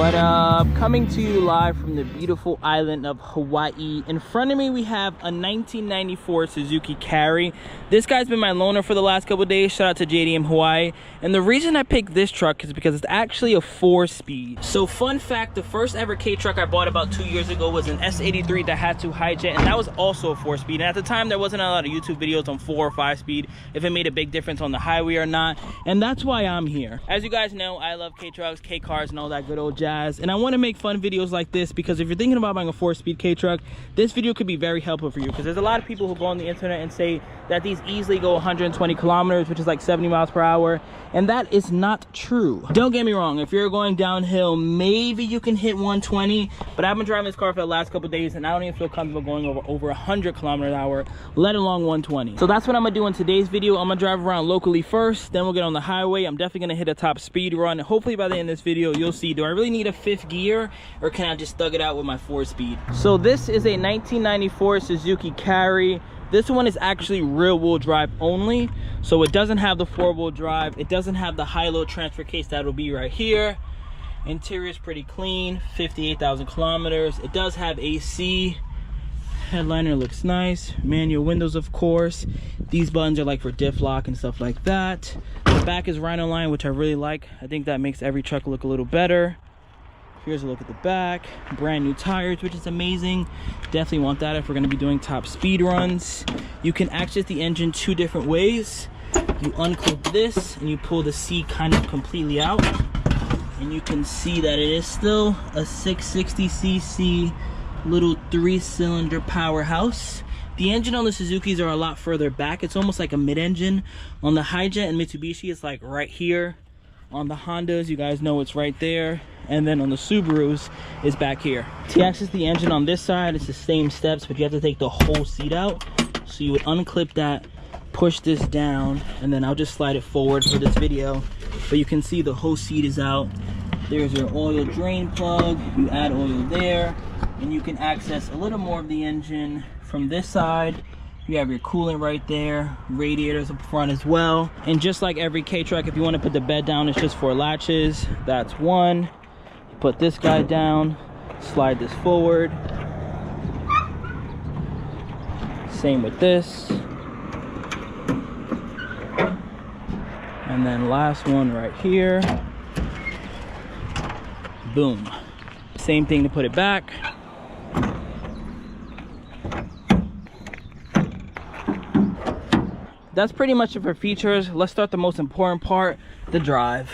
What up? Coming to you live from the beautiful island of Hawaii. In front of me we have a 1994 Suzuki Carry. This guy's been my loaner for the last couple days. Shout out to JDM Hawaii. And the reason I picked this truck is because it's actually a 4-speed. So fun fact, the first ever K truck I bought about 2 years ago was an S83 Daihatsu Hijet, and that was also a 4-speed. And at the time there wasn't a lot of YouTube videos on 4 or 5-speed, if it made a big difference on the highway or not. And that's why I'm here. As you guys know, I love K trucks, K cars, and all that good old jazz. And I want to make fun videos like this because if you're thinking about buying a 4-speed K truck, this video could be very helpful for you, because there's a lot of people who go on the internet and say that these easily go 120 kilometers, which is like 70 miles per hour, and that is not true. Don't get me wrong, if you're going downhill, maybe you can hit 120, but I've been driving this car for the last couple days and I don't even feel comfortable going over 100 kilometers an hour, let alone 120. So that's what I'm gonna do in today's video. I'm gonna drive around locally first, then we'll get on the highway. I'm definitely gonna hit a top speed run. Hopefully by the end of this video you'll see, do I really need a 5th gear or can I just thug it out with my 4-speed? So this is a 1994 Suzuki Carry. This one is actually rear-wheel drive only, so it doesn't have the 4-wheel drive. It doesn't have the high-low transfer case that'll be right here. Interior is pretty clean, 58,000 kilometers. It does have AC. Headliner looks nice. Manual windows, of course. These buttons are like for diff lock and stuff like that. The back is Rhino line, which I really like. I think that makes every truck look a little better. Here's a look at the back. Brand new tires, which is amazing. Definitely want that if we're going to be doing top speed runs. You can access the engine 2 different ways. You unclip this and you pull the seat kind of completely out, and you can see that it is still a 660cc little 3-cylinder powerhouse. The engine on the Suzukis are a lot further back. It's almost like a mid-engine. On the Hijet and Mitsubishi, it's like right here. On the Hondas, you guys know it's right there. And then on the Subarus, it's back here. To access the engine on this side, it's the same steps, but you have to take the whole seat out. So you would unclip that, push this down, and then I'll just slide it forward for this video. But you can see the whole seat is out. There's your oil drain plug. You add oil there, and you can access a little more of the engine from this side. You have your coolant right there, radiators up front as well. And just like every K truck, if you want to put the bed down, it's just 4 latches. That's one. You put this guy down, slide this forward. Same with this. And then last one right here. Boom. Same thing to put it back. That's pretty much it for features. Let's start the most important part, the drive.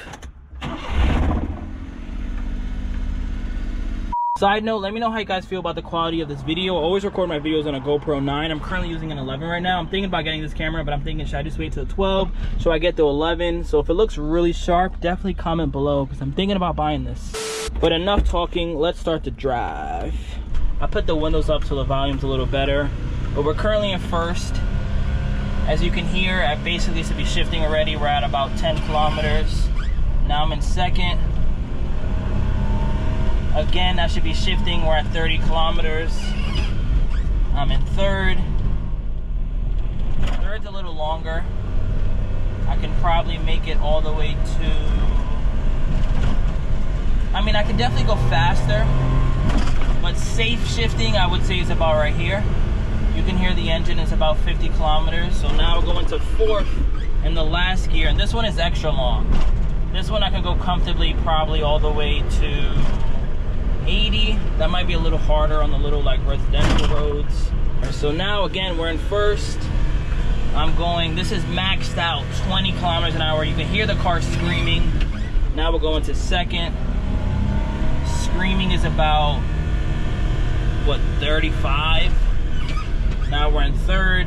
Side note, let me know how you guys feel about the quality of this video. I always record my videos on a GoPro 9. I'm currently using an 11 right now. I'm thinking about getting this camera, but I'm thinking, should I just wait till the 12 so I get the 11? So if it looks really sharp, definitely comment below because I'm thinking about buying this. But enough talking, let's start the drive. I put the windows up so the volume's a little better, but we're currently in first. As you can hear, I basically should be shifting already. We're at about 10 kilometers. Now I'm in second. Again, I should be shifting. We're at 30 kilometers. I'm in third. Third's a little longer. I can probably make it all the way to... I mean, I can definitely go faster, but safe shifting, I would say, is about right here. You can hear the engine is about 50 kilometers. So now we're going to 4th in the last gear. And this one is extra long. This one I can go comfortably probably all the way to 80. That might be a little harder on the little like residential roads. So now again, we're in first. I'm going, this is maxed out 20 kilometers an hour. You can hear the car screaming. Now we're going to second. Screaming is about, what, 35? Now we're in third.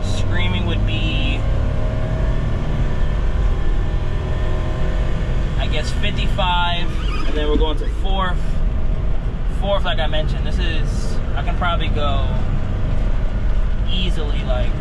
Screaming would be, I guess, 55. And then we're going to 4th. 4th, like I mentioned, this is, I can probably go easily, like,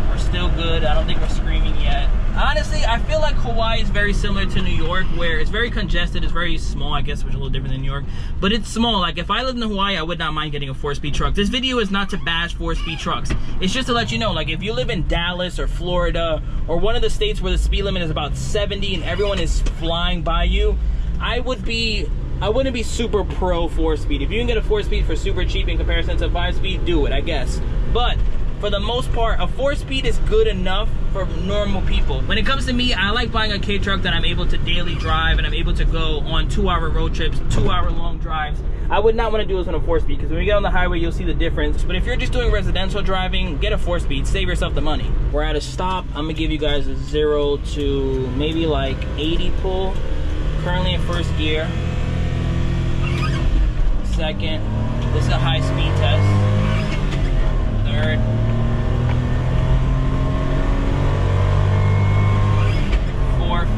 we're still good. I don't think we're screaming yet. Honestly, I feel like Hawaii is very similar to New York, where it's very congested, it's very small, I guess, which is a little different than New York, but it's small. Like, if I lived in Hawaii, I would not mind getting a 4-speed truck. This video is not to bash 4-speed trucks. It's just to let you know, like, if you live in Dallas or Florida or one of the states where the speed limit is about 70 and everyone is flying by you, I would be I wouldn't be super pro 4-speed. If you can get a 4-speed for super cheap in comparison to 5-speed, do it, I guess. But for the most part, a 4-speed is good enough for normal people. When it comes to me, I like buying a K truck that I'm able to daily drive and I'm able to go on 2-hour road trips, 2-hour long drives. I would not want to do this on a 4-speed because when you get on the highway, you'll see the difference. But if you're just doing residential driving, get a 4-speed, save yourself the money. We're at a stop. I'm gonna give you guys a 0 to maybe like 80 pull. Currently in first gear. Second, this is a high speed test. Third. Fourth.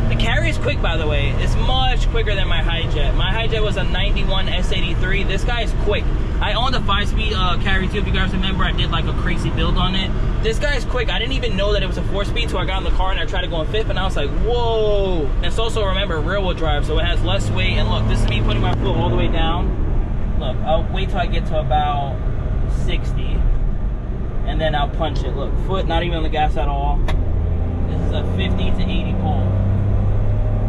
The carry is quick, by the way. It's much quicker than my Hi-Jet. My Hi-Jet was a 91 S83. This guy is quick. I owned a 5-speed carry too. If you guys remember, I did like a crazy build on it. This guy is quick. I didn't even know that it was a 4-speed, so I got in the car and I tried to go in 5th, and I was like, whoa. And it's also, remember, rear-wheel drive, so it has less weight. And look, this is me putting my foot all the way down. Look, I'll wait till I get to about 60, and then I'll punch it. Look, foot not even on the gas at all. This is a 50 to 80 pull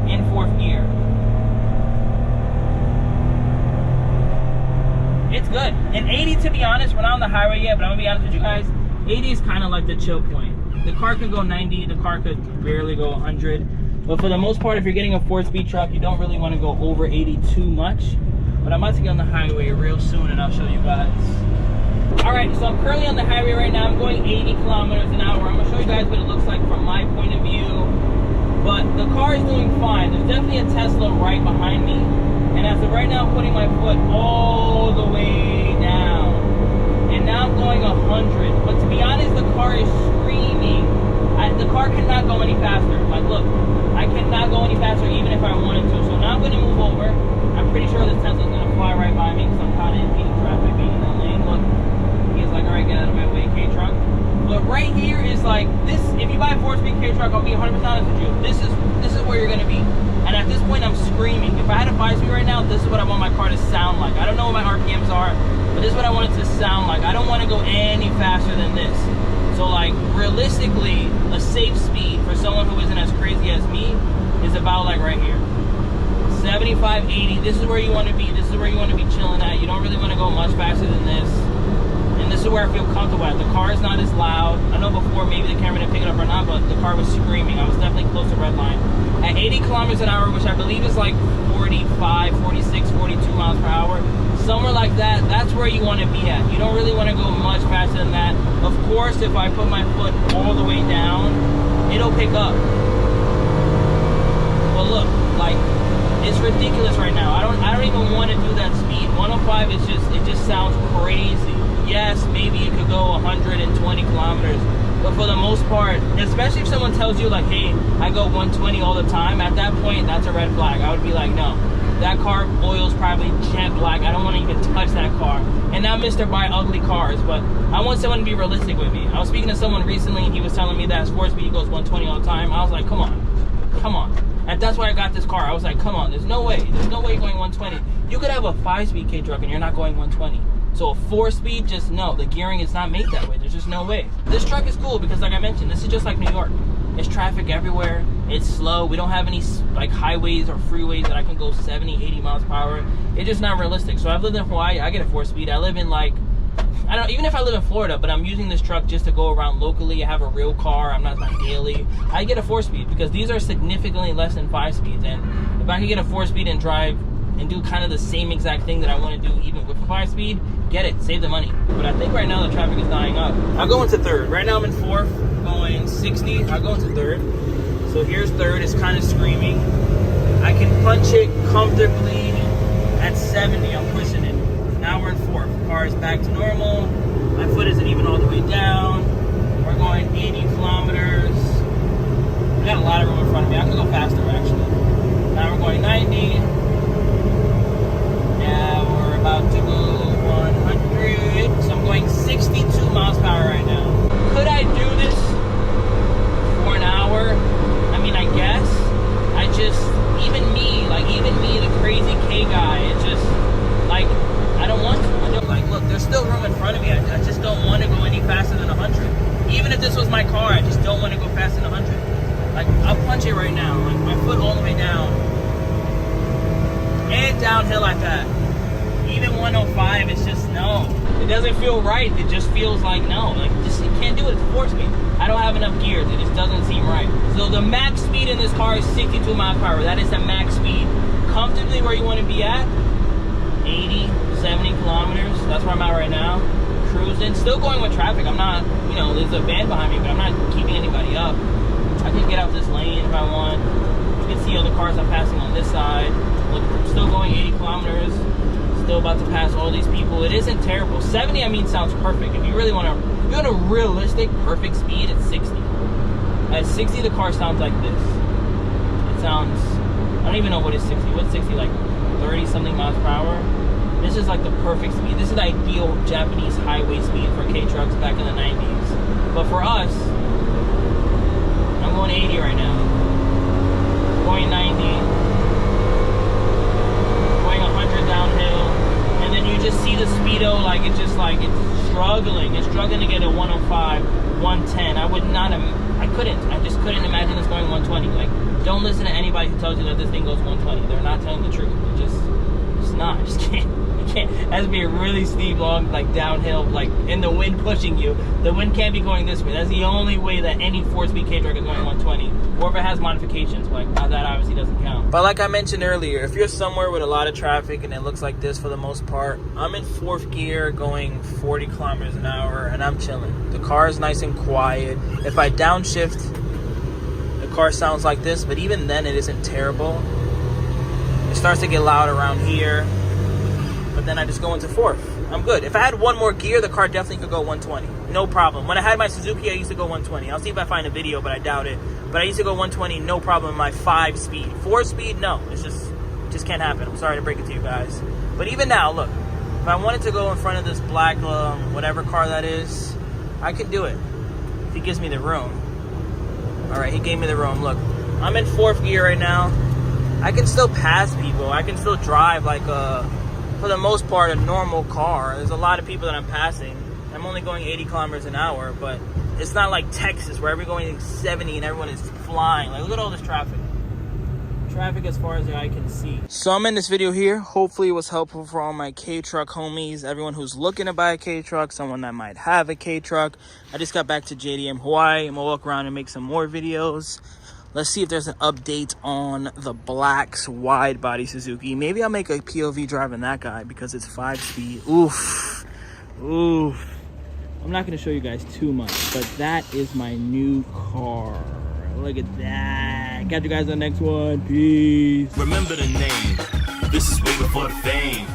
in 4th gear. It's good. And 80, to be honest, we're not on the highway yet, but I'm gonna be honest with you guys, 80 is kind of like the chill point. The car could go 90, the car could barely go 100. But for the most part, if you're getting a 4-speed truck, you don't really want to go over 80 too much. But I'm about to get on the highway real soon and I'll show you guys. Alright, so I'm currently on the highway right now. I'm going 80 kilometers an hour. I'm gonna show you guys what it looks like from my point of view. But the car is doing fine. There's definitely a Tesla right behind me. And as of right now, I'm putting my foot all the way down. And now I'm going 100. But to be honest, the car is screaming. The car cannot go any faster. Like, look, I cannot go any faster even if I wanted to. So now I'm going to move over. I'm pretty sure this Tesla's going to fly right by me because I'm kind of impeding traffic being in the lane. Look, he's like, all right, get out of my way, K-Truck. But right here is like, this, if you buy a 4-speed K-Truck, I'll be 100% honest with you. This is where you're going to be. And at this point, I'm screaming. If I had a 5-speed right now, this is what I want my car to sound like. I don't know what my RPMs are, but this is what I want it to sound like. I don't want to go any faster than this. So like, realistically, a safe speed for someone who isn't as crazy as me is about like right here. 75, 80, this is where you want to be. This is where you want to be chilling at. You don't really want to go much faster than this. And this is where I feel comfortable at. The car is not as loud. I know before maybe the camera didn't pick it up or not, but the car was screaming. I was definitely close to red line. At 80 kilometers an hour, which I believe is like 45, 46, 42 miles per hour, somewhere like that, that's where you want to be at. You don't really want to go much faster than that. Of course, if I put my foot all the way down, it'll pick up. Well, look, like, it's ridiculous right now. I don't even want to do that speed. 105 is just, it just sounds crazy. Yes, maybe it could go 120 kilometers, but for the most part, especially if someone tells you like, hey, I go 120 all the time, at that point, that's a red flag. I would be like, no, that car oil's probably jet black. I don't want to even touch that car. And not Mr. Buy ugly cars, but I want someone to be realistic with me. I was speaking to someone recently, and he was telling me that his 4-speed goes 120 all the time. I was like, come on. And that's why I got this car. I was like, come on, there's no way you're going 120. You could have a 5-speed K-Truck and you're not going 120. So a 4-speed, just no, the gearing is not made that way. There's just no way. This truck is cool because, like I mentioned, this is just like New York. There's traffic everywhere. It's slow. We don't have any like highways or freeways that I can go 70, 80 miles per hour. It's just not realistic. So I've lived in Hawaii. I get a 4-speed. I live in like, I don't know, even if I live in Florida, but I'm using this truck just to go around locally. I have a real car. I'm not like daily. I get a 4-speed because these are significantly less than 5-speeds. And if I could get a 4-speed and drive and do kind of the same exact thing that I want to do even with a 5-speed, get it, save the money. But I think right now the traffic is dying up. I'll go into 3rd. Right now I'm in 4th, going 60. I'll go into 3rd. So here's 3rd, it's kind of screaming. I can punch it comfortably at 70, I'm pushing it. Now we're in 4th. Car is back to normal. My foot isn't even all the way down. We're going 80 kilometers. We got a lot of room in front of me. I can go faster actually. Now we're going 90. Now we're about to go 100. So I'm going 62 miles per hour right now. Could I do this for an hour? I mean, I guess. I just, even me, the crazy K guy, it's just, like, I don't want to. Like, look, there's still room in front of me. I just don't want to go any faster than 100. Even if this was my car, I just don't want to go faster than 100. Like, I'll punch it right now. Like, my foot all the way down. And downhill like that. Even 105, it's just no. It doesn't feel right. It just feels like no. Like, just you can't do it. It's a 4-speed. I don't have enough gears. It just doesn't seem right. So the max speed in this car is 62 miles per hour. That is the max speed. Comfortably where you want to be at, 80, 70 kilometers. That's where I'm at right now. Cruising. Still going with traffic. I'm not, you know, there's a van behind me, but I'm not keeping anybody up. I can get out this lane if I want. You can see other cars I'm passing on this side. Look, I'm still going 80 kilometers. Still about to pass all these people. It isn't terrible. 70, I mean, sounds perfect. If you really want to, if you want a realistic, perfect speed, it's 60. At 60, the car sounds like this. It sounds, I don't even know what is 60. What's 60, like 30-something miles per hour? This is like the perfect speed. This is the ideal Japanese highway speed for K-trucks back in the 90s. But for us, I'm going 80 right now. Going 90. Going 100 downhill. And then you just see the speedo, like it's just like, it's struggling. It's struggling to get a 105, 110. I would not, I just couldn't imagine this going 120. Like, don't listen to anybody who tells you that this thing goes 120. They're not telling the truth. It's just not. I just can't. It has to be a really steep, long, like downhill, like in the wind pushing you. The wind can't be going this way. That's the only way that any 4-speed K-truck is going 120. Or if it has modifications, but like, that obviously doesn't count. But like I mentioned earlier, if you're somewhere with a lot of traffic and it looks like this for the most part, I'm in 4th gear going 40 kilometers an hour and I'm chilling. The car is nice and quiet. If I downshift, the car sounds like this, but even then it isn't terrible. It starts to get loud around here. But then I just go into 4th. I'm good. If I had one more gear, the car definitely could go 120. No problem. When I had my Suzuki, I used to go 120. I'll see if I find a video, but I doubt it. But I used to go 120, no problem in my 5-speed. 4-speed, no. It's just can't happen. I'm sorry to break it to you guys. But even now, look. If I wanted to go in front of this black, whatever car that is, I could do it. If he gives me the room. All right, he gave me the room. Look, I'm in 4th gear right now. I can still pass people. I can still drive like for the most part, a normal car. There's a lot of people that I'm passing. I'm only going 80 kilometers an hour, but it's not like Texas where everyone's going 70 and everyone is flying. Like, look at all this traffic. Traffic as far as the eye can see. So I'm in this video here. Hopefully it was helpful for all my K-truck homies, everyone who's looking to buy a K-truck, someone that might have a K-truck. I just got back to JDM Hawaii. I'm gonna walk around and make some more videos. Let's see if there's an update on the Black's wide body Suzuki. Maybe I'll make a POV driving that guy because it's 5-speed. Oof. Oof. I'm not going to show you guys too much, but that is my new car. Look at that. Catch you guys on the next one. Peace. Remember the name. This is way before the fame.